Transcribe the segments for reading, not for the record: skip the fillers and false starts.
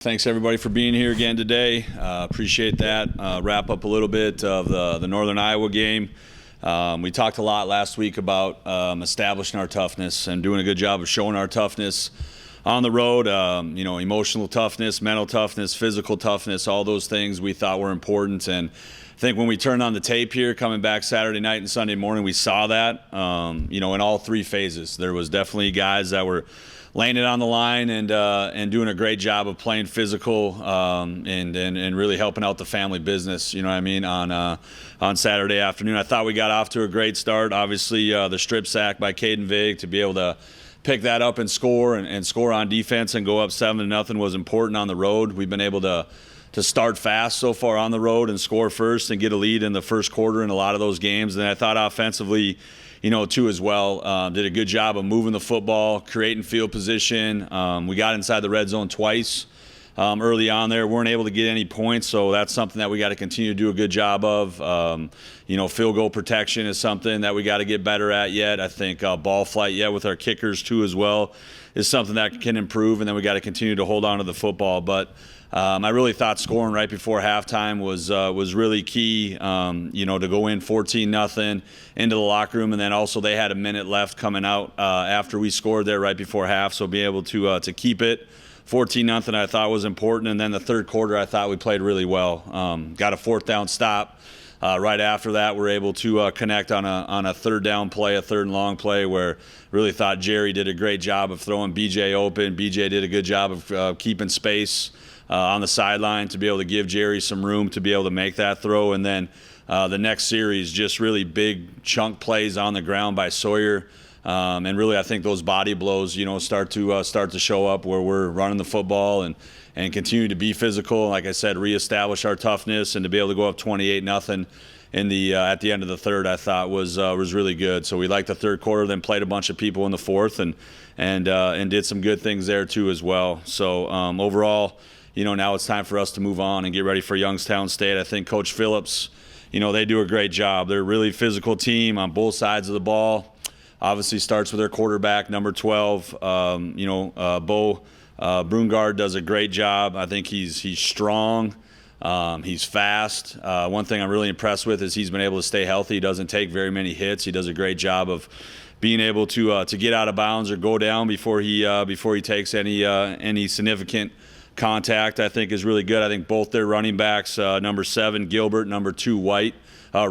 Thanks everybody for being here again today. Appreciate that. Wrap up a little bit of the Northern Iowa game. We talked a lot last week about establishing our toughness and doing a good job of showing our toughness on the road. Emotional toughness, mental toughness, physical toughness, all those things we thought were important. And I think when we turned on the tape here, coming back Saturday night and Sunday morning, we saw that, in all three phases. There was definitely guys that were laying it on the line and doing a great job of playing physical and really helping out the family business, on Saturday afternoon. I thought we got off to a great start. Obviously, the strip sack by Caden Vig to be able to pick that up and score and score on defense and go up 7-0 was important on the road. We've been able to start fast so far on the road and score first and get a lead in the first quarter in a lot of those games. And I thought offensively, too, as well. Did a good job of moving the football, creating field position. We got inside the red zone twice early on there. Weren't able to get any points, so that's something that we got to continue to do a good job of. Field goal protection is something that we got to get better at yet. I think ball flight, with our kickers, too, as well, is something that can improve, and then we got to continue to hold on to the football. But I really thought scoring right before halftime was really key, to go in 14-0 into the locker room. And then also they had a minute left coming out after we scored there right before half. So being able to keep it 14-0 I thought was important. And then the third quarter I thought we played really well. Got a fourth down stop. Right after that, we're able to connect on a third down play, a third and long play, where really thought Jerry did a great job of throwing BJ open. BJ did a good job of keeping space on the sideline to be able to give Jerry some room to be able to make that throw. And then the next series, just really big chunk plays on the ground by Sawyer. And really, I think those body blows, start to show up where we're running the football and continue to be physical. Like I said, reestablish our toughness, and to be able to go up 28-0 in the at the end of the third, I thought was really good. So we liked the third quarter, then played a bunch of people in the fourth, and did some good things there too as well. So overall, now it's time for us to move on and get ready for Youngstown State. I think Coach Phillips, they do a great job. They're a really physical team on both sides of the ball. Obviously starts with their quarterback, number 12. Bo Brungard does a great job. I think he's strong. He's fast. One thing I'm really impressed with is he's been able to stay healthy. He doesn't take very many hits. He does a great job of being able to get out of bounds or go down before he takes any significant contact. I think is really good. I think both their running backs, number 7 Gilbert, number 2 Wright, are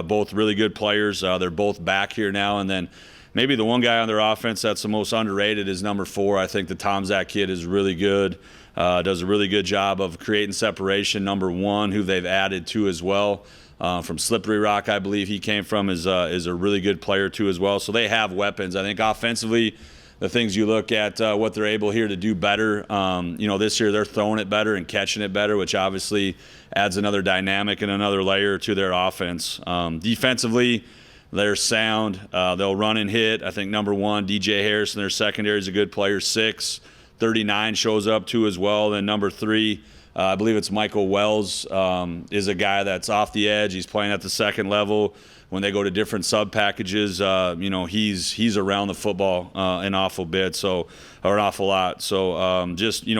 both really good players. They're both back here now. And then maybe the one guy on their offense that's the most underrated is number 4. I think the Tomzak kid is really good. Does a really good job of creating separation. Number 1, who they've added to as well, from Slippery Rock, I believe he came from, is a really good player too as well. So they have weapons. I think offensively, the things you look at, what they're able here to do better. This year they're throwing it better and catching it better, which obviously adds another dynamic and another layer to their offense. Defensively, they're sound. They'll run and hit. I think number 1, DJ Harrison, their secondary, is a good player. 6, 39 shows up too as well. Then number 3, I believe it's Michael Wells, is a guy that's off the edge. He's playing at the second level. When they go to different sub packages, he's around the football an awful lot. So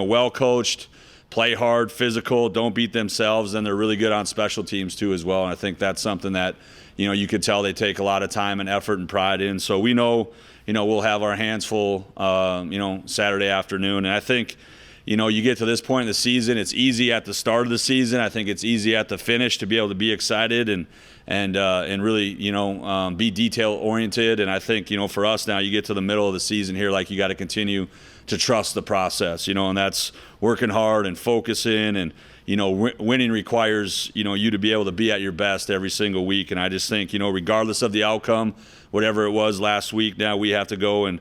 well coached, play hard, physical, don't beat themselves, and they're really good on special teams too as well. And I think that's something that you could tell they take a lot of time and effort and pride in. So we know we'll have our hands full Saturday afternoon. And I think you get to this point in the season, it's easy at the start of the season. I think it's easy at the finish to be able to be excited and really, be detail oriented. And I think, for us now, you get to the middle of the season here, like you got to continue to trust the process, and that's working hard and focusing. And, winning requires, you to be able to be at your best every single week. And I just think, regardless of the outcome, whatever it was last week, now we have to go and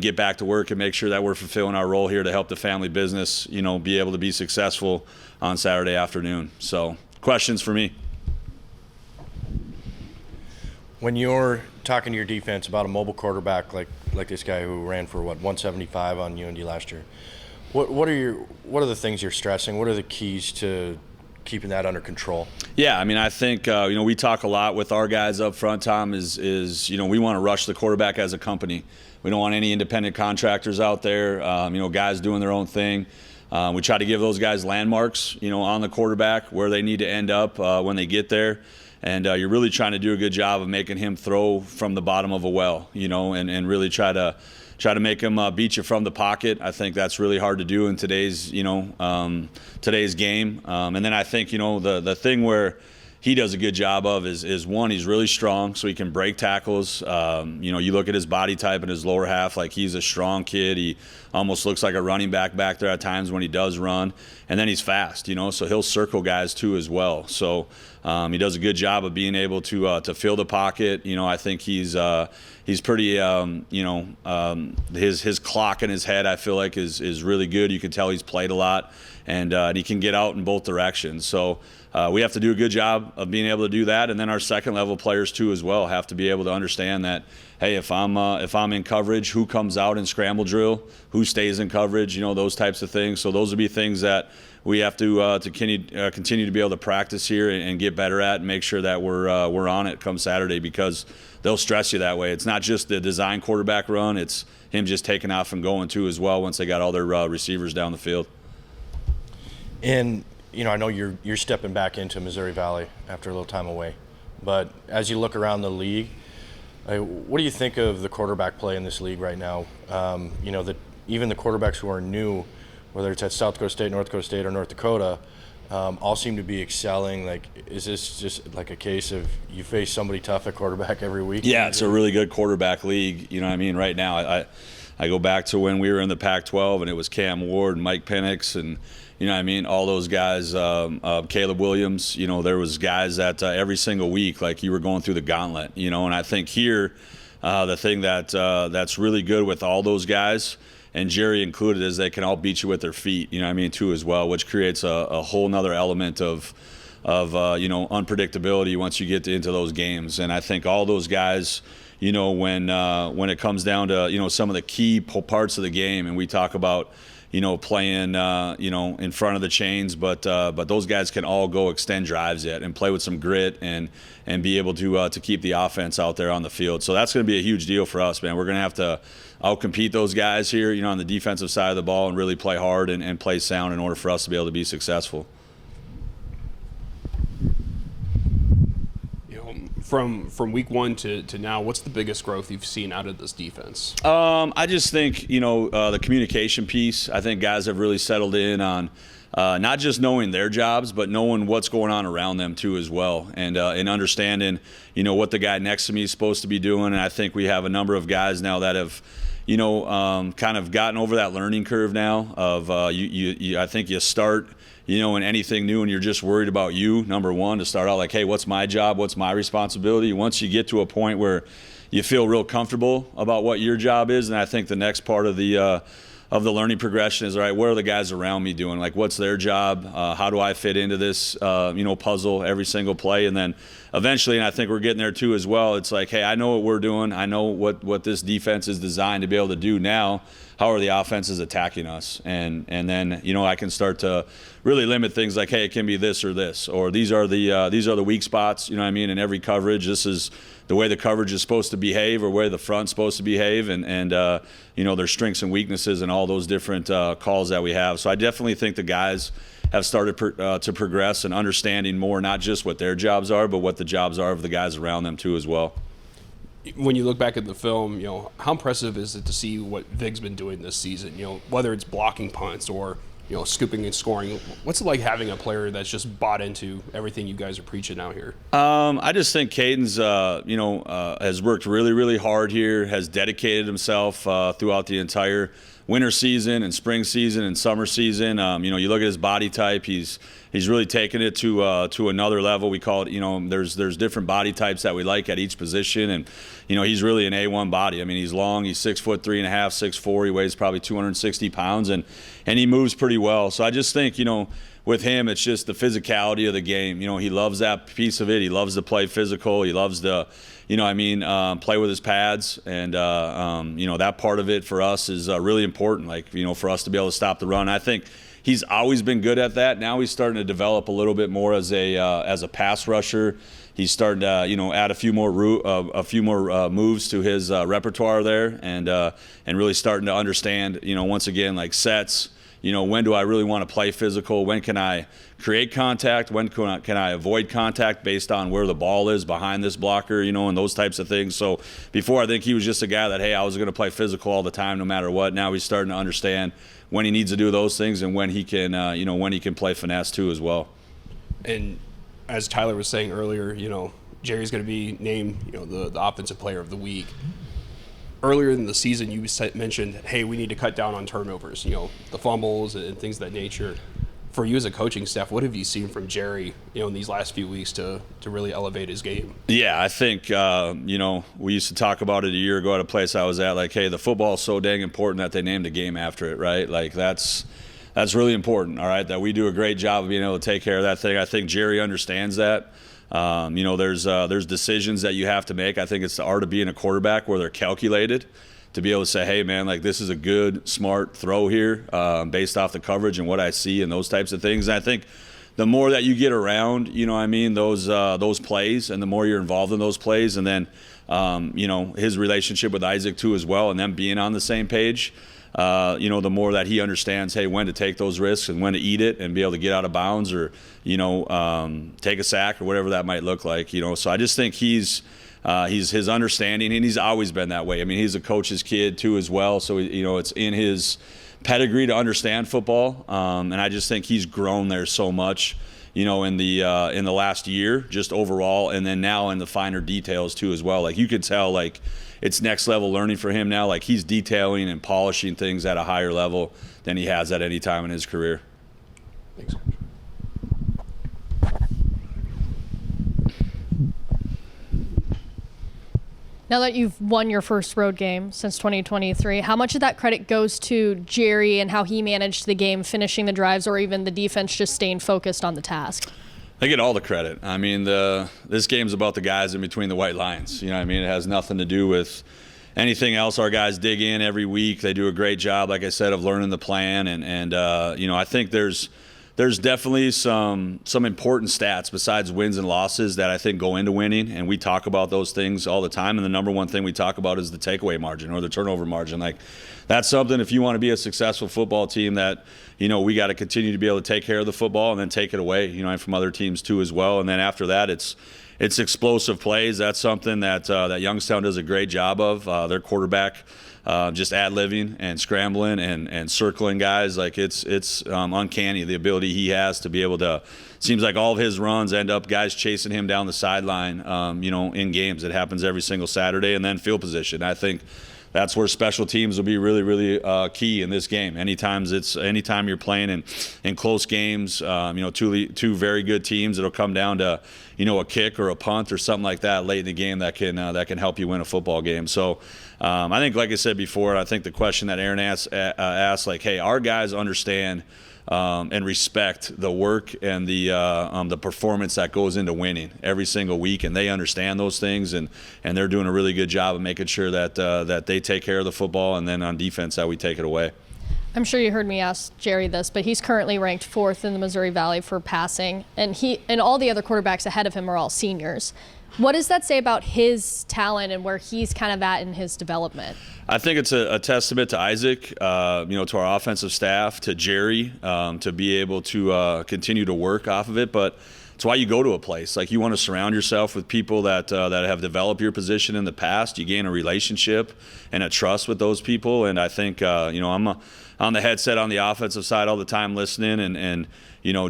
get back to work and make sure that we're fulfilling our role here to help the family business, be able to be successful on Saturday afternoon. So questions for me? When you're talking to your defense about a mobile quarterback like this guy who ran for 175 on UND last year, what are the things you're stressing? What are the keys to keeping that under control? Yeah, I think we talk a lot with our guys up front, Tom, is we want to rush the quarterback as a company. We don't want any independent contractors out there, guys doing their own thing. We try to give those guys landmarks, on the quarterback where they need to end up when they get there. And you're really trying to do a good job of making him throw from the bottom of a well, and really try to make him beat you from the pocket. I think that's really hard to do in today's game. And then I think, the thing where he does a good job of is one, he's really strong, so he can break tackles. You look at his body type and his lower half, like he's a strong kid. He almost looks like a running back there at times when he does run. And then he's fast, so he'll circle guys too as well. So he does a good job of being able to fill the pocket. I think he's pretty, his clock in his head, I feel like is really good. You can tell he's played a lot, and he can get out in both directions. So we have to do a good job of being able to do that. And then our second level players too as well have to be able to understand that, hey, if I'm in coverage, who comes out in scramble drill, who stays in coverage, those types of things. So those would be things that we have to continue to be able to practice here and get better at, and make sure that we're on it come Saturday, because they'll stress you that way. It's not just the design quarterback run; it's him just taking off and going too as well once they got all their receivers down the field. And I know you're stepping back into Missouri Valley after a little time away, but as you look around the league, what do you think of the quarterback play in this league right now? That even the quarterbacks who are new, whether it's at South Dakota State, North Dakota State, or North Dakota, all seem to be excelling. Like, is this just like a case of you face somebody tough at quarterback every week? Yeah, it's a really good quarterback league. Right now, I go back to when we were in the Pac-12 and it was Cam Ward and Mike Penix and, all those guys, Caleb Williams. There was guys that every single week, like, you were going through the gauntlet, and I think here, the thing that's really good with all those guys, and Jerry included, is they can all beat you with their feet, too as well, which creates a whole nother element of unpredictability once you get into those games. And I think all those guys, when it comes down to, some of the key parts of the game, and we talk about, playing, in front of the chains, but those guys can all go extend drives yet and play with some grit and be able to keep the offense out there on the field. So that's going to be a huge deal for us, man. We're going to have to outcompete those guys here, on the defensive side of the ball, and really play hard and play sound in order for us to be able to be successful. From week one to now, what's the biggest growth you've seen out of this defense? I just think, the communication piece, I think guys have really settled in on not just knowing their jobs, but knowing what's going on around them too as well, and understanding, what the guy next to me is supposed to be doing. And I think we have a number of guys now that have, kind of gotten over that learning curve now of I think you start – in anything new, and you're just worried about you, number one, to start out like, hey, what's my job? What's my responsibility? Once you get to a point where you feel real comfortable about what your job is, and I think the next part of the learning progression is, all right, what are the guys around me doing? Like, what's their job? How do I fit into this, puzzle every single play? And then eventually, and I think we're getting there too as well, it's like, hey, I know what we're doing. I know what this defense is designed to be able to do now. How are the offenses attacking us? And then, I can start to really limit things like, hey, it can be this, or these are the weak spots, in every coverage. This is the way the coverage is supposed to behave, or where the front's supposed to behave, and their strengths and weaknesses and all those different calls that we have. So I definitely think the guys have started to progress and understanding more, not just what their jobs are, but what the jobs are of the guys around them too as well. When you look back at the film, how impressive is it to see what Vig's been doing this season? Whether it's blocking punts or scooping and scoring. What's it like having a player that's just bought into everything you guys are preaching out here? I just think Caden's has worked really, really hard here. Has dedicated himself throughout the entire winter season and spring season and summer season. You look at his body type. He's really taken it to another level. We call it, there's different body types that we like at each position, and he's really an A1 body. I mean, he's long. He's 6'3.5", 6'4". He weighs probably 260 pounds, and he moves pretty well. So I just think, with him, it's just the physicality of the game. He loves that piece of it. He loves to play physical. He loves to, play with his pads. And, that part of it for us is really important, for us to be able to stop the run. I think he's always been good at that. Now he's starting to develop a little bit more as a pass rusher. He's starting to, add a few more moves to his repertoire there, and really starting to understand, once again, like sets, when do I really want to play physical? When can I create contact? When can I avoid contact based on where the ball is behind this blocker, and those types of things. So before, I think he was just a guy that, hey, I was going to play physical all the time no matter what. Now he's starting to understand when he needs to do those things and when he can, when he can play finesse too as well. And as Tyler was saying earlier, Jerry's going to be named, the offensive player of the week. Earlier in the season, you mentioned, hey, we need to cut down on turnovers, the fumbles and things of that nature. For you as a coaching staff, what have you seen from Jerry, in these last few weeks to really elevate his game? Yeah, I think, we used to talk about it a year ago at a place I was at, like, hey, the football is so dang important that they named a game after it, right? Like, that's really important, all right, that we do a great job of being able to take care of that thing. I think Jerry understands that. There's decisions that you have to make. I think it's the art of being a quarterback where they're calculated to be able to say, hey, man, like this is a good, smart throw here based off the coverage and what I see and those types of things. And I think the more that you get around, those plays and the more you're involved in those plays and then, his relationship with Isaac too as well and them being on the same page, the more that he understands, hey, when to take those risks and when to eat it and be able to get out of bounds or, take a sack or whatever that might look like, So I just think he's his understanding, and he's always been that way. I mean, he's a coach's kid too as well. So, it's in his pedigree to understand football. And I just think he's grown there so much, in the last year, just overall. And then now in the finer details too as well. Like you could tell, like, it's next level learning for him now. Like he's detailing and polishing things at a higher level than he has at any time in his career. Thanks. Now that you've won your first road game since 2023, how much of that credit goes to Jerry and how he managed the game, finishing the drives, or even the defense just staying focused on the task? I get all the credit. I mean, this game's about the guys in between the white lines. It has nothing to do with anything else. Our guys dig in every week. They do a great job, like I said, of learning the plan. And I think there's definitely some important stats besides wins and losses that I think go into winning. And we talk about those things all the time. And the number one thing we talk about is the takeaway margin or the turnover margin. Like that's something, if you want to be a successful football team, that, we got to continue to be able to take care of the football and then take it away, and from other teams too as well. And then after that, it's explosive plays. That's something that Youngstown does a great job of. Their quarterback just ad-libbing and scrambling and circling guys. Like it's uncanny, the ability he has to be able to, seems like all of his runs end up guys chasing him down the sideline, in games. It happens every single Saturday. And then field position. I think that's where special teams will be really, really key in this game. Anytime you're playing in close games, two very good teams, it'll come down to, a kick or a punt or something like that late in the game that can help you win a football game. So I think, like I said before, I think the question that Aaron asked, like, hey, our guys understand and respect the work and the performance that goes into winning every single week, and they understand those things, and they're doing a really good job of making sure that they take care of the football, and then on defense that we take it away. I'm sure you heard me ask Jerry this, but he's currently ranked 4th in the Missouri Valley for passing, and he and all the other quarterbacks ahead of him are all seniors. What does that say about his talent and where he's kind of at in his development? I think it's a testament to Isaac, to our offensive staff, to Jerry, to be able to continue to work off of it. But it's why you go to a place. Like, you want to surround yourself with people that have developed your position in the past. You gain a relationship and a trust with those people. And I think, I'm on the headset on the offensive side all the time listening and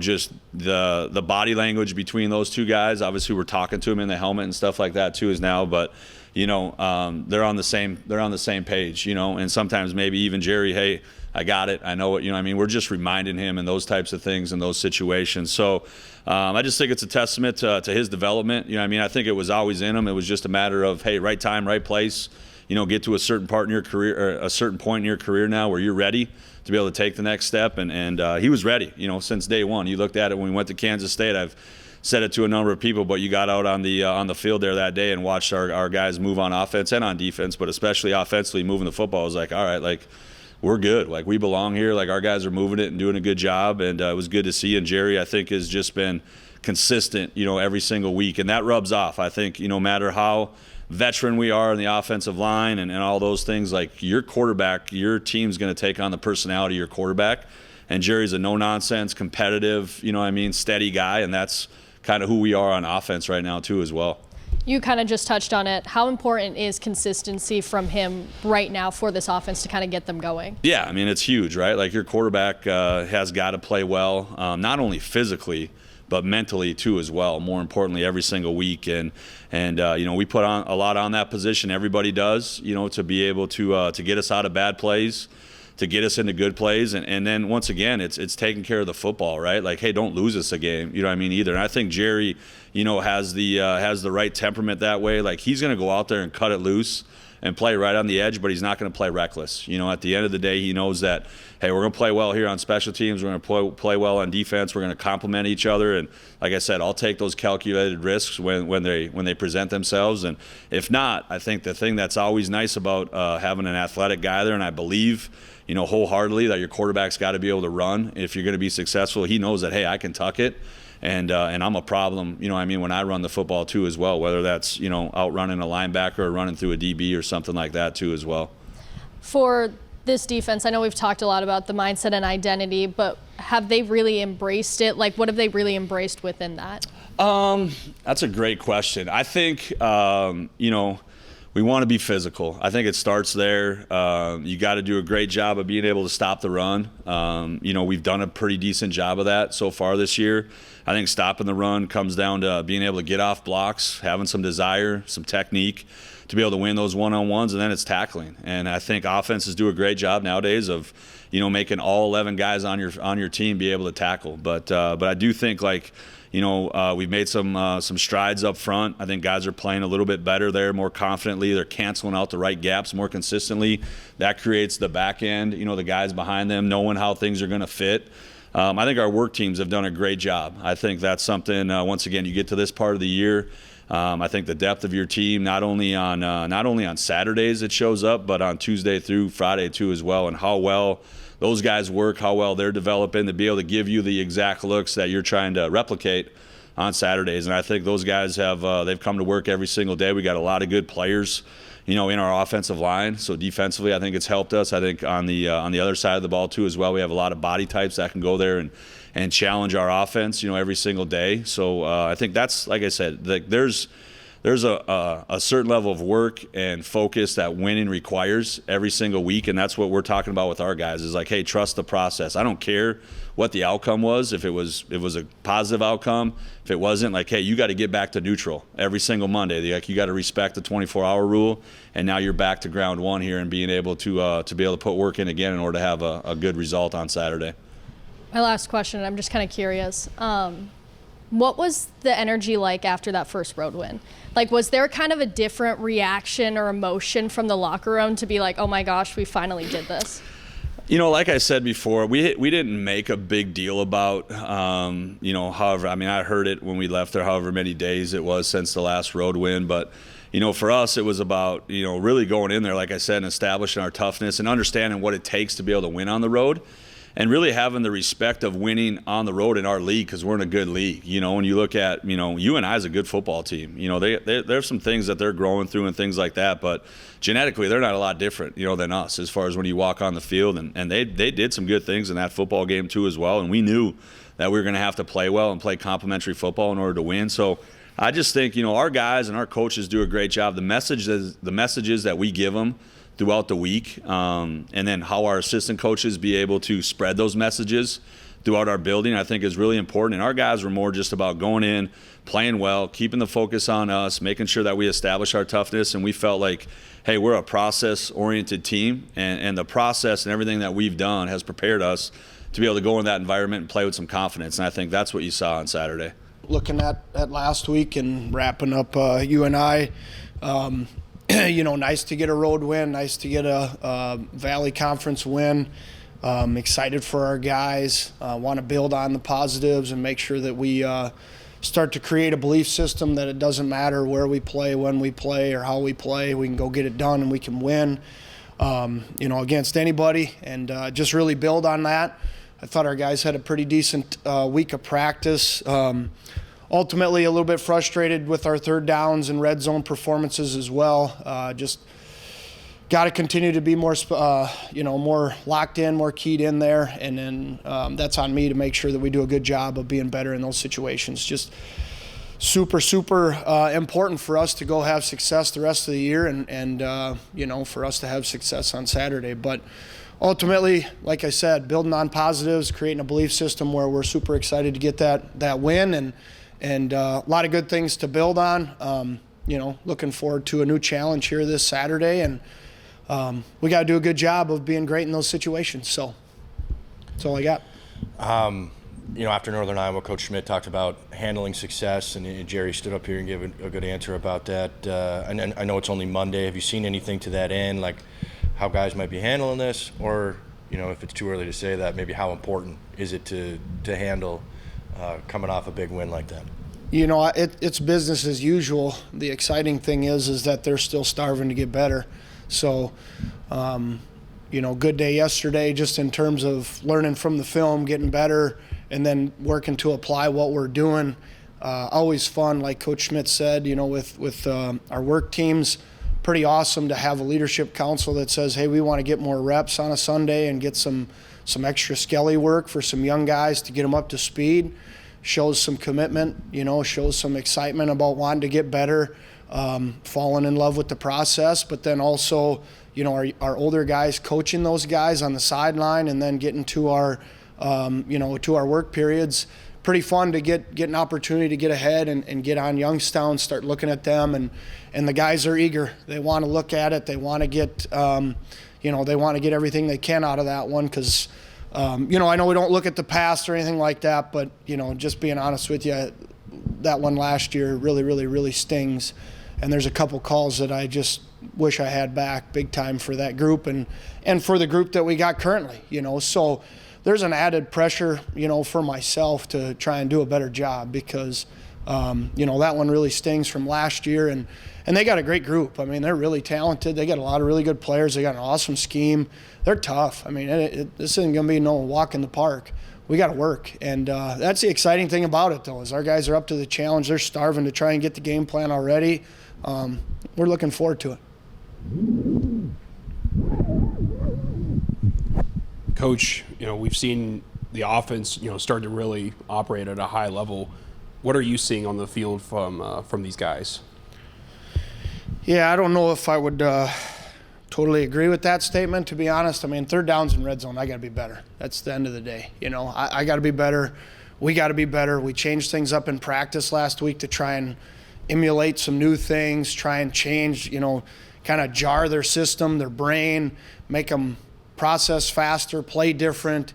just the body language between those two guys. Obviously, we're talking to them in the helmet and stuff like that too as now, but they're on the same page, and sometimes maybe even Jerry, hey, I got it, I know it, we're just reminding him and those types of things in those situations. So I just think it's a testament to his development. I think it was always in him. It was just a matter of, hey, right time, right place. Get to a certain part in your career, or a certain point in your career now where you're ready to be able to take the next step. And he was ready, since day one. You looked at it when we went to Kansas State. I've said it to a number of people, but you got out on the field there that day and watched our guys move on offense and on defense, but especially offensively moving the football. I was like, all right, like, we're good. Like, we belong here. Like, our guys are moving it and doing a good job. And it was good to see. And Jerry, I think, has just been consistent, every single week. And that rubs off. I think, no matter how veteran we are in the offensive line and all those things, like, your quarterback, your team's going to take on the personality of your quarterback. And Jerry's a no-nonsense, competitive, steady guy, and that's kind of who we are on offense right now too as well. You kind of just touched on it. How important is consistency from him right now for this offense to kind of get them going? Yeah, I mean, it's huge, right? Like your quarterback has got to play well, not only physically, but mentally too as well. More importantly, every single week, and we put on a lot on that position. Everybody does, to be able to get us out of bad plays, to get us into good plays, and then once again, it's taking care of the football, right? Like, hey, don't lose us a game, either. And I think Jerry, has the right temperament that way. Like, he's going to go out there and cut it loose and play right on the edge, but he's not going to play reckless. At the end of the day, he knows that, hey, we're going to play well here on special teams. We're going to play well on defense. We're going to complement each other. And like I said, I'll take those calculated risks when they present themselves. And if not, I think the thing that's always nice about having an athletic guy there, and I believe, wholeheartedly that your quarterback's got to be able to run if you're going to be successful. He knows that, hey, I can tuck it. And I'm a problem, when I run the football too as well, whether that's, outrunning a linebacker or running through a DB or something like that too as well. For this defense, I know we've talked a lot about the mindset and identity, but have they really embraced it? Like, what have they really embraced within that? That's a great question. I think, we want to be physical. I think it starts there. You got to do a great job of being able to stop the run. We've done a pretty decent job of that so far this year. I think stopping the run comes down to being able to get off blocks, having some desire, some technique to be able to win those one-on-ones, and then it's tackling. And I think offenses do a great job nowadays of, making all 11 guys on your team be able to tackle. But I do think we've made some strides up front. I think guys are playing a little bit better there, more confidently. They're canceling out the right gaps more consistently. That creates the back end, the guys behind them knowing how things are going to fit. I think our work teams have done a great job. I think that's something, once again, you get to this part of the year, I think the depth of your team, not only on Saturdays it shows up, but on Tuesday through Friday too as well, and how well those guys work, how well they're developing to be able to give you the exact looks that you're trying to replicate on Saturdays. And I think those guys they've come to work every single day. We got a lot of good players, in our offensive line. So defensively, I think it's helped us. I think on the other side of the ball too as well, we have a lot of body types that can go there and challenge our offense, every single day. So I think that's, like I said, there's a certain level of work and focus that winning requires every single week, and that's what we're talking about with our guys is like, hey, trust the process. I don't care what the outcome was, if it was a positive outcome, if it wasn't, like, hey, you got to get back to neutral every single Monday. Like, you got to respect the 24-hour rule, and now you're back to ground one here and being able to be able to put work in again in order to have a good result on Saturday. My last question, I'm just kind of curious. What was the energy like after that first road win? Like, was there kind of a different reaction or emotion from the locker room to be like, oh my gosh, we finally did this? Like I said before, we didn't make a big deal about, however, I heard it when we left there, however many days it was since the last road win. But, for us, it was about, really going in there, like I said, and establishing our toughness and understanding what it takes to be able to win on the road. And really having the respect of winning on the road in our league because we're in a good league. When you look at, UND is a good football team. There's some things that they're growing through and things like that. But genetically, they're not a lot different, than us as far as when you walk on the field. And they did some good things in that football game too as well. And we knew that we were going to have to play well and play complementary football in order to win. So I just think, our guys and our coaches do a great job. The messages that we give them throughout the week, and then how our assistant coaches be able to spread those messages throughout our building, I think is really important. And our guys were more just about going in, playing well, keeping the focus on us, making sure that we establish our toughness. And we felt like, hey, we're a process-oriented team, and the process and everything that we've done has prepared us to be able to go in that environment and play with some confidence. And I think that's what you saw on Saturday. Looking at last week and wrapping up UNI, nice to get a road win, nice to get a Valley Conference win. Excited for our guys, want to build on the positives and make sure that we start to create a belief system that it doesn't matter where we play, when we play, or how we play. We can go get it done and we can win, against anybody, and just really build on that. I thought our guys had a pretty decent week of practice. Ultimately, a little bit frustrated with our third downs and red zone performances as well. Just got to continue to be more, more locked in, more keyed in there, and then that's on me to make sure that we do a good job of being better in those situations. Just super important for us to go have success the rest of the year, and for us to have success on Saturday. But ultimately, like I said, building on positives, creating a belief system where we're super excited to get that win, and a lot of good things to build on. Looking forward to a new challenge here this Saturday, and we got to do a good job of being great in those situations. So that's all I got. After Northern Iowa, Coach Schmidt talked about handling success, and Jerry stood up here and gave a good answer about that. And I know it's only Monday. Have you seen anything to that end, like how guys might be handling this, or if it's too early to say that, maybe how important is it to handle coming off a big win like that? It's business as usual. The exciting thing is that they're still starving to get better. So, good day yesterday just in terms of learning from the film, getting better, and then working to apply what we're doing. Always fun, like Coach Schmidt said, with our work teams. Pretty awesome to have a leadership council that says, hey, we want to get more reps on a Sunday and get some extra skelly work for some young guys to get them up to speed. Shows some commitment, shows some excitement about wanting to get better, falling in love with the process, but then also, our older guys coaching those guys on the sideline, and then getting to our, to our work periods. Pretty fun to get an opportunity to get ahead and get on Youngstown, start looking at them, and the guys are eager. They want to look at it. They want to get, they want to get everything they can out of that one, because I know we don't look at the past or anything like that, but, just being honest with you, that one last year really stings. And there's a couple calls that I just wish I had back big time for that group and for the group that we got currently, So there's an added pressure, for myself to try and do a better job, because, that one really stings from last year. And they got a great group. I mean, they're really talented. They got a lot of really good players. They got an awesome scheme. They're tough. I mean, this isn't going to be no walk in the park. We got to work. And that's the exciting thing about it, though, is our guys are up to the challenge. They're starving to try and get the game plan already. We're looking forward to it. Coach, we've seen the offense, start to really operate at a high level. What are you seeing on the field from these guys? Yeah, I don't know if I would totally agree with that statement, to be honest. I mean, third downs in red zone, I got to be better. That's the end of the day. I got to be better. We got to be better. We changed things up in practice last week to try and emulate some new things, try and change, kind of jar their system, their brain, make them process faster, play different.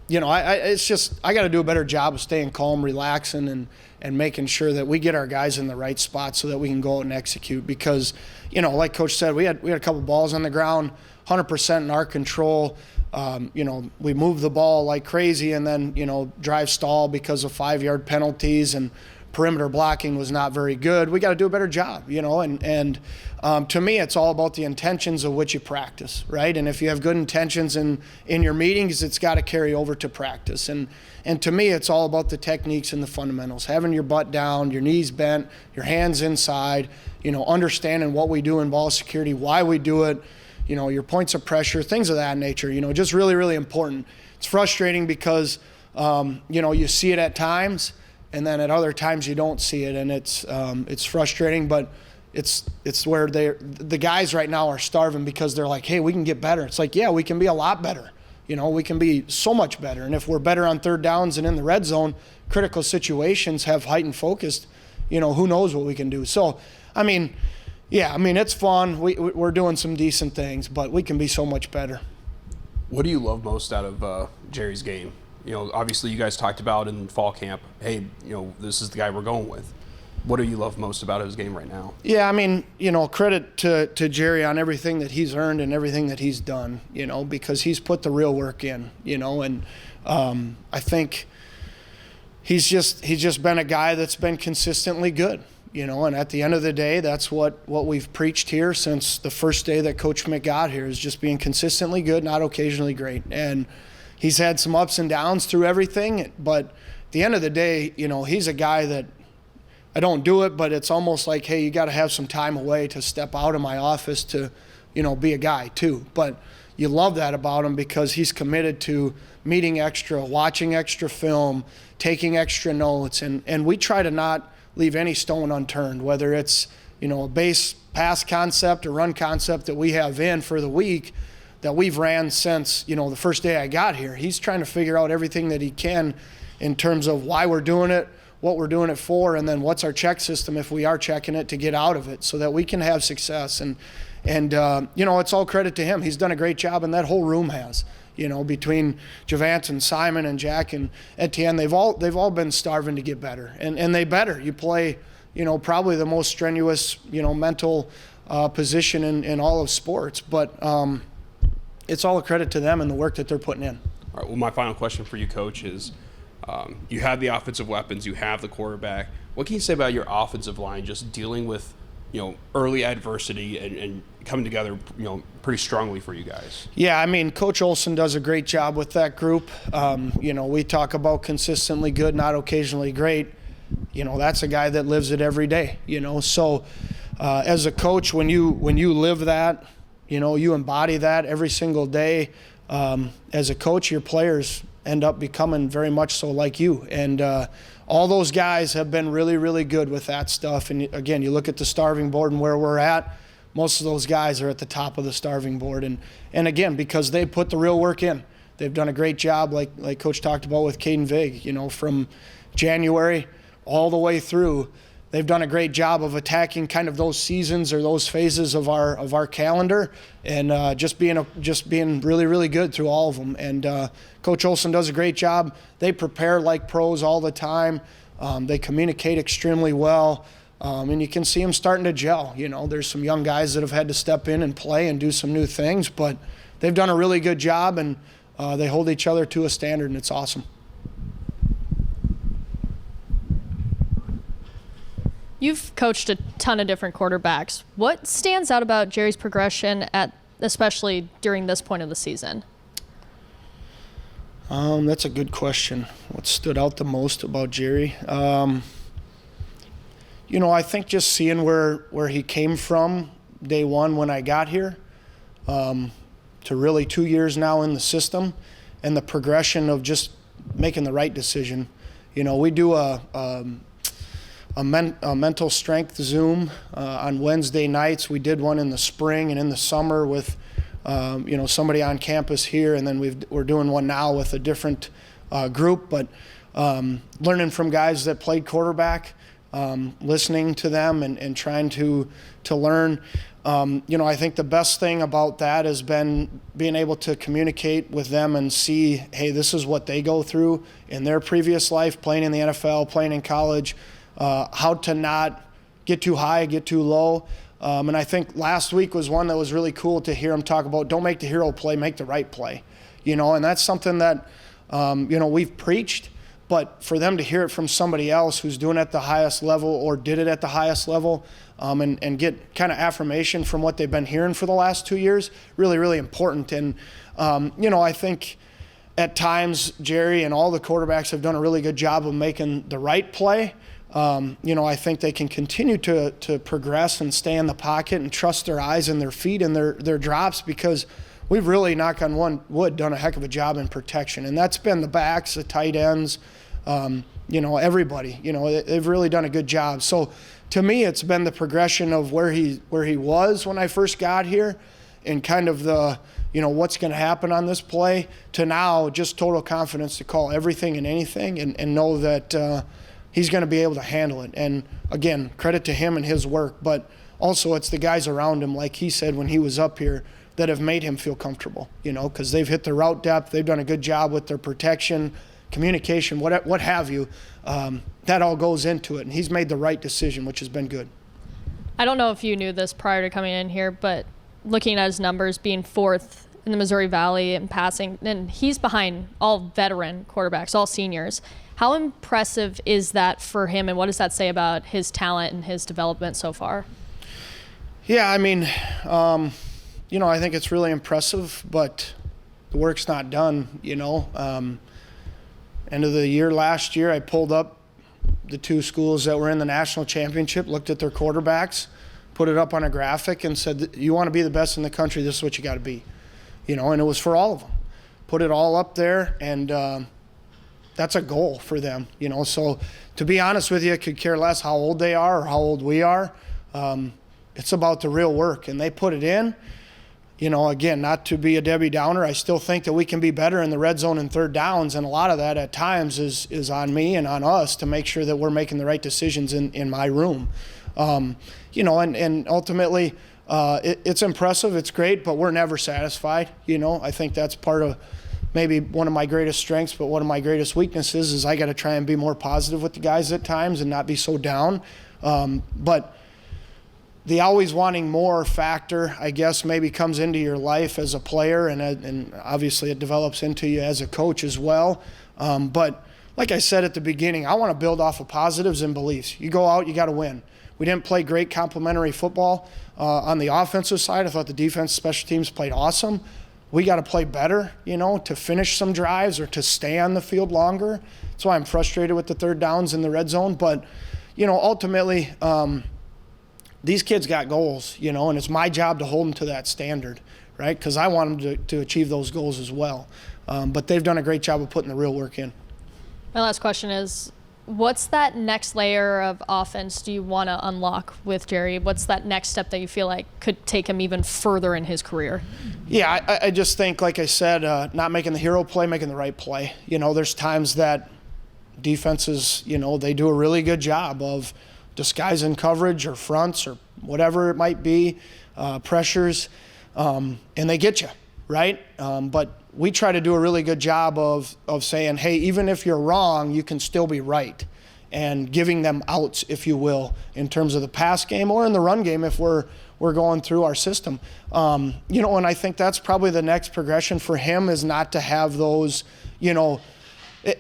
It's just I got to do a better job of staying calm, relaxing, and making sure that we get our guys in the right spot so that we can go out and execute. Because, like Coach said, we had a couple balls on the ground, 100% in our control. We moved the ball like crazy, and then, drive stall because of 5-yard penalties, and perimeter blocking was not very good. We got to do a better job, and to me, it's all about the intentions of what you practice, right? And if you have good intentions in your meetings, it's got to carry over to practice. And to me, it's all about the techniques and the fundamentals, having your butt down, your knees bent, your hands inside, understanding what we do in ball security, why we do it, your points of pressure, things of that nature, just really important. It's frustrating because, you see it at times, and then at other times you don't see it, and it's frustrating, but it's where the guys right now are starving because they're like, hey, we can get better. It's like, yeah, we can be a lot better. We can be so much better. And if we're better on third downs and in the red zone, critical situations have heightened focus, who knows what we can do. So, it's fun. We're doing some decent things, but we can be so much better. What do you love most out of Jerry's game? Obviously you guys talked about in fall camp, hey, this is the guy we're going with. What do you love most about his game right now? Yeah, credit to Jerry on everything that he's earned and everything that he's done, because he's put the real work in, and I think he's just been a guy that's been consistently good, and at the end of the day, that's what we've preached here since the first day that Coach Schmidt got here, is just being consistently good, not occasionally great. And he's had some ups and downs through everything, but at the end of the day, he's a guy that I don't do it, but it's almost like, hey, you got to have some time away to step out of my office to be a guy too. But you love that about him because he's committed to meeting extra, watching extra film, taking extra notes, and we try to not leave any stone unturned, whether it's, a base pass concept or run concept that we have in for the week that we've ran since, the first day I got here. He's trying to figure out everything that he can in terms of why we're doing it, what we're doing it for, and then what's our check system if we are checking it to get out of it so that we can have success. And it's all credit to him. He's done a great job, and that whole room has. Between Javant and Simon and Jack and Etienne, they've all been starving to get better, and they better. You play, probably the most strenuous, mental position in all of sports, but it's all a credit to them and the work that they're putting in. All right. Well, my final question for you, Coach, is you have the offensive weapons, you have the quarterback. What can you say about your offensive line just dealing with, early adversity and coming together, pretty strongly for you guys? Yeah, I mean, Coach Olson does a great job with that group. We talk about consistently good, not occasionally great. That's a guy that lives it every day, So as a coach, when you live that, you embody that every single day. As a coach, your players end up becoming very much so like you. And all those guys have been really, really good with that stuff. And again, you look at the starving board and where we're at, most of those guys are at the top of the starving board. And again, because they put the real work in. They've done a great job, like Coach talked about with Caden Vig, from January all the way through. They've done a great job of attacking kind of those seasons or those phases of our calendar, and just being really, really good through all of them. And Coach Olson does a great job. They prepare like pros all the time. They communicate extremely well, and you can see them starting to gel. There's some young guys that have had to step in and play and do some new things, but they've done a really good job, and they hold each other to a standard, and it's awesome. You've coached a ton of different quarterbacks. What stands out about Jerry's progression especially during this point of the season? That's a good question. What stood out the most about Jerry? I think just seeing where he came from day one when I got here to really 2 years now in the system, and the progression of just making the right decision. We do a mental strength Zoom on Wednesday nights. We did one in the spring and in the summer with somebody on campus here, and then we're doing one now with a different group. But learning from guys that played quarterback, listening to them and trying to learn. I think the best thing about that has been being able to communicate with them and see, hey, this is what they go through in their previous life, playing in the NFL, playing in college. How to not get too high, get too low. And I think last week was one that was really cool to hear him talk about, don't make the hero play, make the right play. And that's something that, we've preached, but for them to hear it from somebody else who's doing it at the highest level or did it at the highest level and get kind of affirmation from what they've been hearing for the last 2 years, really, really important. And, I think at times Jerry and all the quarterbacks have done a really good job of making the right play. I think they can continue to progress and stay in the pocket and trust their eyes and their feet and their drops, because we've really, knock on wood, done a heck of a job in protection. And that's been the backs, the tight ends, everybody. They've really done a good job. So to me, it's been the progression of where he was when I first got here and kind of the, what's going to happen on this play, to now just total confidence to call everything and anything and know that he's going to be able to handle it. And again, credit to him and his work, but also it's the guys around him, like he said when he was up here, that have made him feel comfortable, because they've hit their route depth, they've done a good job with their protection, communication, what have you. That all goes into it, and he's made the right decision, which has been good. I don't know if you knew this prior to coming in here, but looking at his numbers, being fourth in the Missouri Valley in passing, and he's behind all veteran quarterbacks, all seniors. How impressive is that for him, and what does that say about his talent and his development so far? Yeah, I mean, I think it's really impressive, but the work's not done, End of the year last year, I pulled up the two schools that were in the national championship, looked at their quarterbacks. put it up on a graphic and said, you want to be the best in the country, this is what you got to be. And it was for all of them. Put it all up there, and that's a goal for them. So to be honest with you, I could care less how old they are or how old we are. It's about the real work, and they put it in. Again, not to be a Debbie Downer, I still think that we can be better in the red zone and third downs, and a lot of that at times is on me and on us to make sure that we're making the right decisions in my room. And ultimately, it's impressive, it's great, but we're never satisfied. I think that's part of maybe one of my greatest strengths, but one of my greatest weaknesses is I got to try and be more positive with the guys at times and not be so down. But the always wanting more factor, I guess, maybe comes into your life as a player, and obviously it develops into you as a coach as well. But like I said at the beginning, I want to build off of positives and beliefs. You go out, you got to win. We didn't play great complementary football on the offensive side. I thought the defense, special teams played awesome. We got to play better, to finish some drives or to stay on the field longer. That's why I'm frustrated with the third downs in the red zone. But, ultimately, these kids got goals, and it's my job to hold them to that standard, right? Because I want them to achieve those goals as well. But they've done a great job of putting the real work in. My last question is, what's that next layer of offense do you want to unlock with Jerry? What's that next step that you feel like could take him even further in his career? Yeah, I just think, like I said, not making the hero play, making the right play. There's times that defenses, they do a really good job of disguising coverage or fronts or whatever it might be, pressures, and they get you, right? But we try to do a really good job of saying, hey, even if you're wrong, you can still be right, and giving them outs, if you will, in terms of the pass game or in the run game if we're going through our system. And I think that's probably the next progression for him, is not to have those,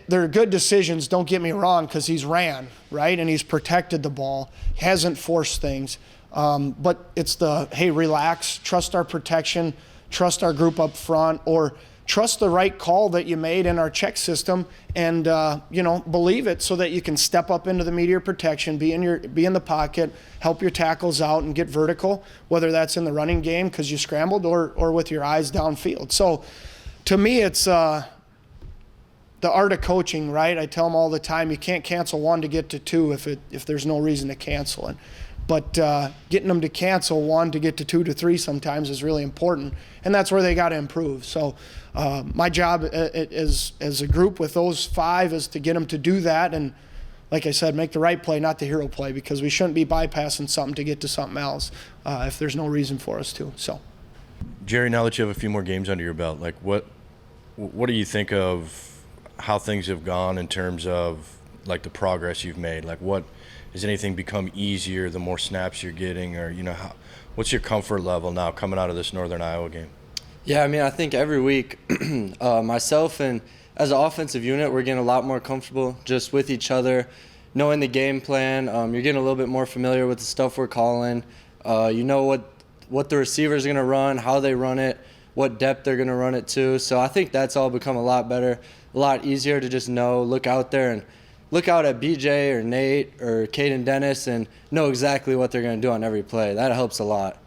they're good decisions, don't get me wrong, because he's ran, right? And he's protected the ball, hasn't forced things. But it's hey, relax, trust our protection, trust our group up front, or trust the right call that you made in our check system, and believe it, so that you can step up into the meteor protection, be in the pocket, help your tackles out, and get vertical, whether that's in the running game because you scrambled or with your eyes downfield. So to me, it's the art of coaching, right? I tell them all the time, you can't cancel one to get to two if there's no reason to cancel it. But getting them to cancel one to get to 2 to 3 sometimes is really important, and that's where they got to improve. So my job as a group with those 5 is to get them to do that, and like I said, make the right play, not the hero play, because we shouldn't be bypassing something to get to something else if there's no reason for us to. So, Jerry, now that you have a few more games under your belt, like what do you think of how things have gone in terms of like the progress you've made? Like, has anything become easier the more snaps you're getting, or what's your comfort level now coming out of this Northern Iowa game? Yeah, I think every week, myself and as an offensive unit, we're getting a lot more comfortable just with each other, knowing the game plan. You're getting a little bit more familiar with the stuff we're calling. You know what the receivers are going to run, how they run it, what depth they're going to run it to. So I think that's all become a lot better, a lot easier to just look out there and look out at BJ or Nate or Caden Dennis and know exactly what they're going to do on every play. That helps a lot.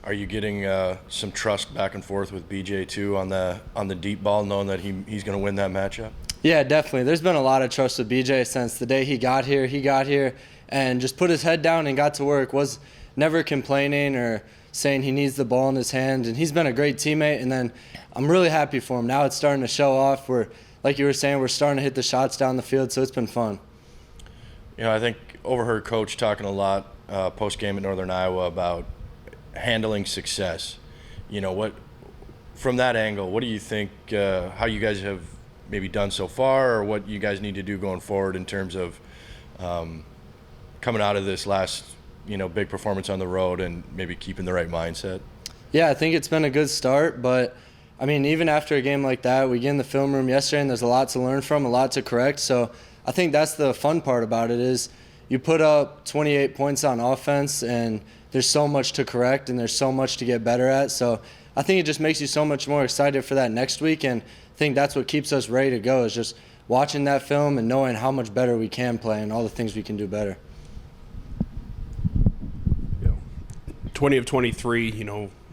Are you getting some trust back and forth with BJ too on the deep ball, knowing that he's going to win that matchup? Yeah, definitely. There's been a lot of trust with BJ since the day he got here and just put his head down and got to work. Was never complaining or saying he needs the ball in his hand, and he's been a great teammate. And then I'm really happy for him. Now it's starting to show off. Like you were saying, we're starting to hit the shots down the field, so it's been fun. I think overheard Coach talking a lot post-game at Northern Iowa about handling success. From that angle, what do you think, how you guys have maybe done so far, or what you guys need to do going forward in terms of coming out of this last, big performance on the road and maybe keeping the right mindset? Yeah, I think it's been a good start, but even after a game like that, we get in the film room yesterday and there's a lot to learn from, a lot to correct. So I think that's the fun part about it is you put up 28 points on offense and there's so much to correct and there's so much to get better at. So I think it just makes you so much more excited for that next week, and I think that's what keeps us ready to go is just watching that film and knowing how much better we can play and all the things we can do better. 20 of 23,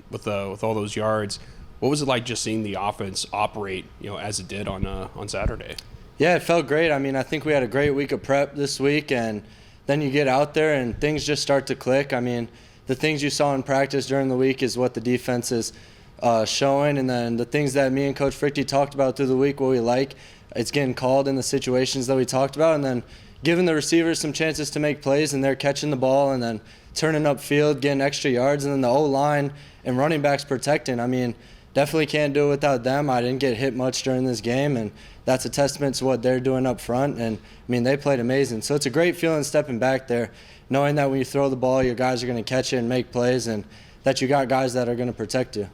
with all those yards. What was it like just seeing the offense operate, as it did on Saturday? Yeah, it felt great. I mean, I think we had a great week of prep this week, and then you get out there and things just start to click. I mean, the things you saw in practice during the week is what the defense is showing, and then the things that me and Coach Fruechte talked about through the week, what we like, it's getting called in the situations that we talked about, and then giving the receivers some chances to make plays, and they're catching the ball and then turning upfield, getting extra yards, and then the O-line and running backs protecting. I mean, definitely can't do it without them. I didn't get hit much during this game, and that's a testament to what they're doing up front. And, I mean, they played amazing. So it's a great feeling stepping back there, knowing that when you throw the ball, your guys are going to catch it and make plays, and that you got guys that are going to protect you.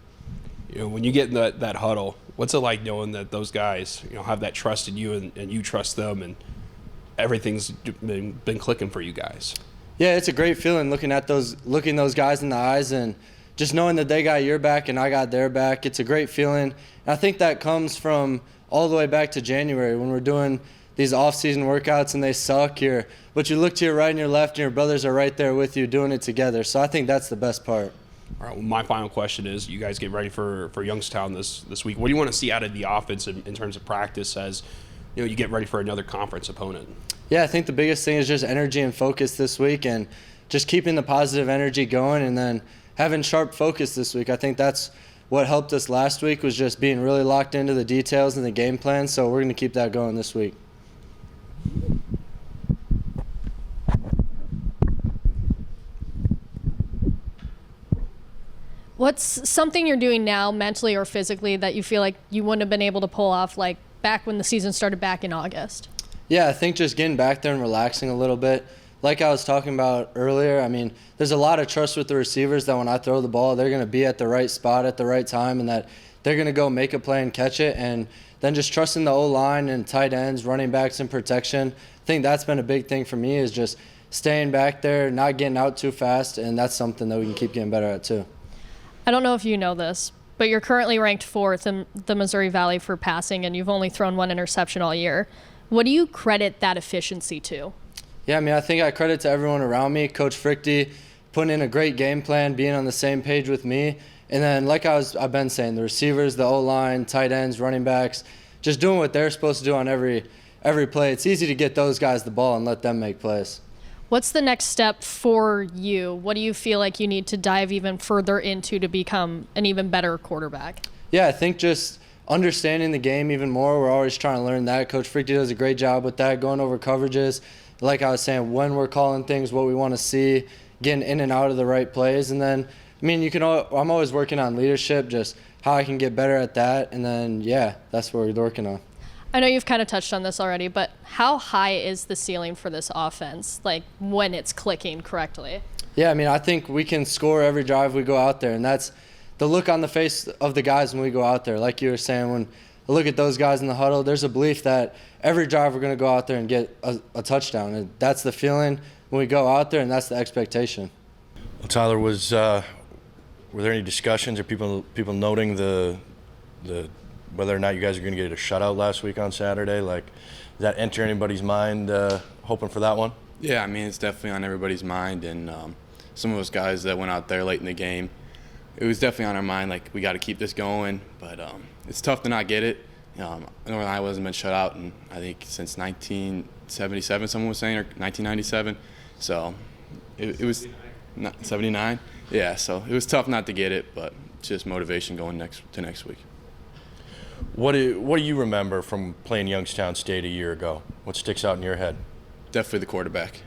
When you get in that huddle, what's it like knowing that those guys, have that trust in you and you trust them, and everything's been clicking for you guys? Yeah, it's a great feeling looking those guys in the eyes and just knowing that they got your back and I got their back. It's a great feeling. And I think that comes from all the way back to January when we're doing these off-season workouts and they suck here, but you look to your right and your left and your brothers are right there with you doing it together. So I think that's the best part. All right, well, my final question is, you guys get ready for Youngstown this week. What do you want to see out of the offense in terms of practice as you get ready for another conference opponent? Yeah, I think the biggest thing is just energy and focus this week and just keeping the positive energy going and then having sharp focus this week. I think that's what helped us last week, was just being really locked into the details and the game plan. So we're going to keep that going this week. What's something you're doing now, mentally or physically, that you feel like you wouldn't have been able to pull off like back when the season started back in August? Yeah, I think just getting back there and relaxing a little bit. Like I was talking about earlier, I mean, there's a lot of trust with the receivers that when I throw the ball, they're going to be at the right spot at the right time and that they're going to go make a play and catch it. And then just trusting the O-line and tight ends, running backs, and protection. I think that's been a big thing for me, is just staying back there, not getting out too fast, and that's something that we can keep getting better at too. I don't know if you know this, but you're currently ranked 4th in the Missouri Valley for passing, and you've only thrown 1 interception all year. What do you credit that efficiency to? Yeah, I mean, I think I credit to everyone around me. Coach Fruechte putting in a great game plan, being on the same page with me. And then, like I've been saying, the receivers, the O-line, tight ends, running backs, just doing what they're supposed to do on every play. It's easy to get those guys the ball and let them make plays. What's the next step for you? What do you feel like you need to dive even further into to become an even better quarterback? Yeah, I think just understanding the game even more. We're always trying to learn that. Coach Fruechte does a great job with that, going over coverages. Like I was saying, when we're calling things, what we want to see, getting in and out of the right plays. And then, I mean, I'm always working on leadership, just how I can get better at that. And then, yeah, that's what we're working on. I know you've kind of touched on this already, but how high is the ceiling for this offense, like when it's clicking correctly? Yeah, I mean, I think we can score every drive we go out there, and that's the look on the face of the guys when we go out there. Like you were saying, when I look at those guys in the huddle, there's a belief that every drive we're going to go out there and get a touchdown, and that's the feeling when we go out there, and that's the expectation. Well, Tyler, were there any discussions or people noting the whether or not you guys are going to get a shutout last week on Saturday? Like, did that enter anybody's mind, hoping for that one? Yeah, I mean, it's definitely on everybody's mind, and some of those guys that went out there late in the game, it was definitely on our mind, like, we got to keep this going, but it's tough to not get it. Northern Iowa hasn't been shut out in, I think, since 1977, someone was saying, or 1997, so it was 79? Yeah, so it was tough not to get it, but just motivation going next week. What do you remember from playing Youngstown State a year ago? What sticks out in your head? Definitely the quarterback.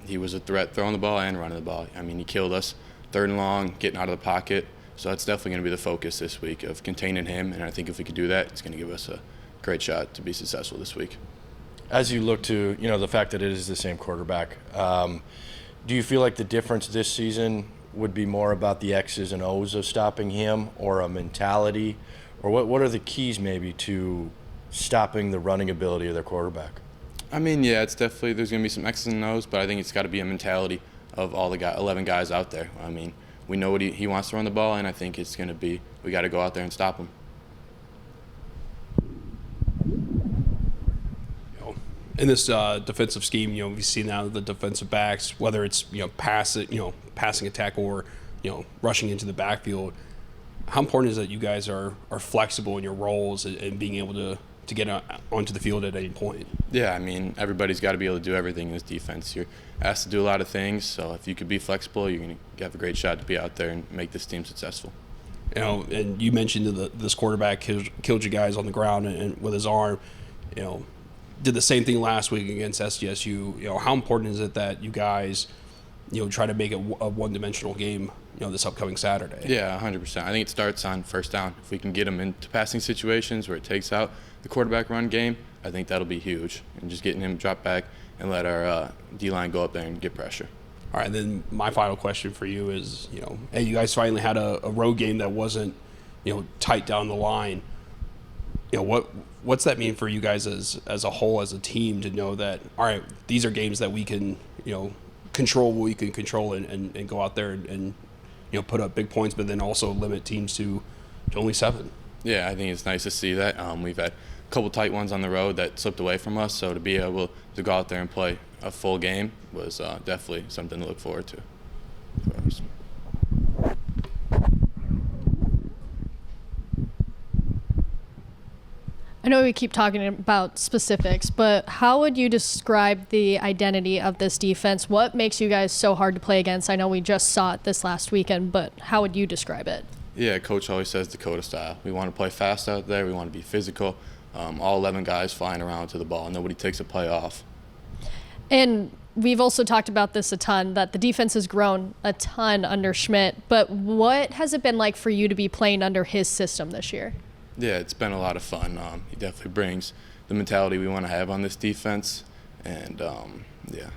He was a threat throwing the ball and running the ball. I mean, he killed us. 3rd and long, getting out of the pocket. So that's definitely going to be the focus this week, of containing him. And I think if we could do that, it's going to give us a great shot to be successful this week. As you look to, the fact that it is the same quarterback, do you feel like the difference this season would be more about the X's and O's of stopping him, or a mentality? Or what are the keys maybe to stopping the running ability of their quarterback? I mean, yeah, it's definitely, there's going to be some X's and O's, but I think it's got to be a mentality of all the 11 guys out there. I mean, we know what he wants to run the ball, and I think it's going to be, we got to go out there and stop him. In this defensive scheme, we've seen now the defensive backs, whether it's passing attack or rushing into the backfield. How important is that you guys are flexible in your roles and being able to get onto the field at any point? Yeah, I mean, everybody's got to be able to do everything in this defense. You're asked to do a lot of things, so if you could be flexible, you're going to have a great shot to be out there and make this team successful. And you mentioned this quarterback killed you guys on the ground and with his arm. Did the same thing last week against SDSU. How important is it that you guys, try to make it a one-dimensional game, this upcoming Saturday? Yeah, 100%. I think it starts on first down. If we can get them into passing situations where it takes out the quarterback run game, I think that'll be huge. And just getting him to drop back and let our D-line go up there and get pressure. All right, then my final question for you is, hey, you guys finally had a road game that wasn't, tight down the line. What's that mean for you guys as a whole, as a team, to know that, all right, these are games that we can, control what we can control and go out there and put up big points, but then also limit teams to only 7? Yeah, I think it's nice to see that. We've had a couple tight ones on the road that slipped away from us, so to be able to go out there and play a full game was definitely something to look forward to for us. I know we keep talking about specifics, but how would you describe the identity of this defense? What makes you guys so hard to play against? I know we just saw it this last weekend, but how would you describe it? Yeah, Coach always says Dakota style. We want to play fast out there. We want to be physical. All 11 guys flying around to the ball. Nobody takes a play off. And we've also talked about this a ton, that the defense has grown a ton under Schmidt. But what has it been like for you to be playing under his system this year? Yeah, it's been a lot of fun. He definitely brings the mentality we want to have on this defense. And, yeah.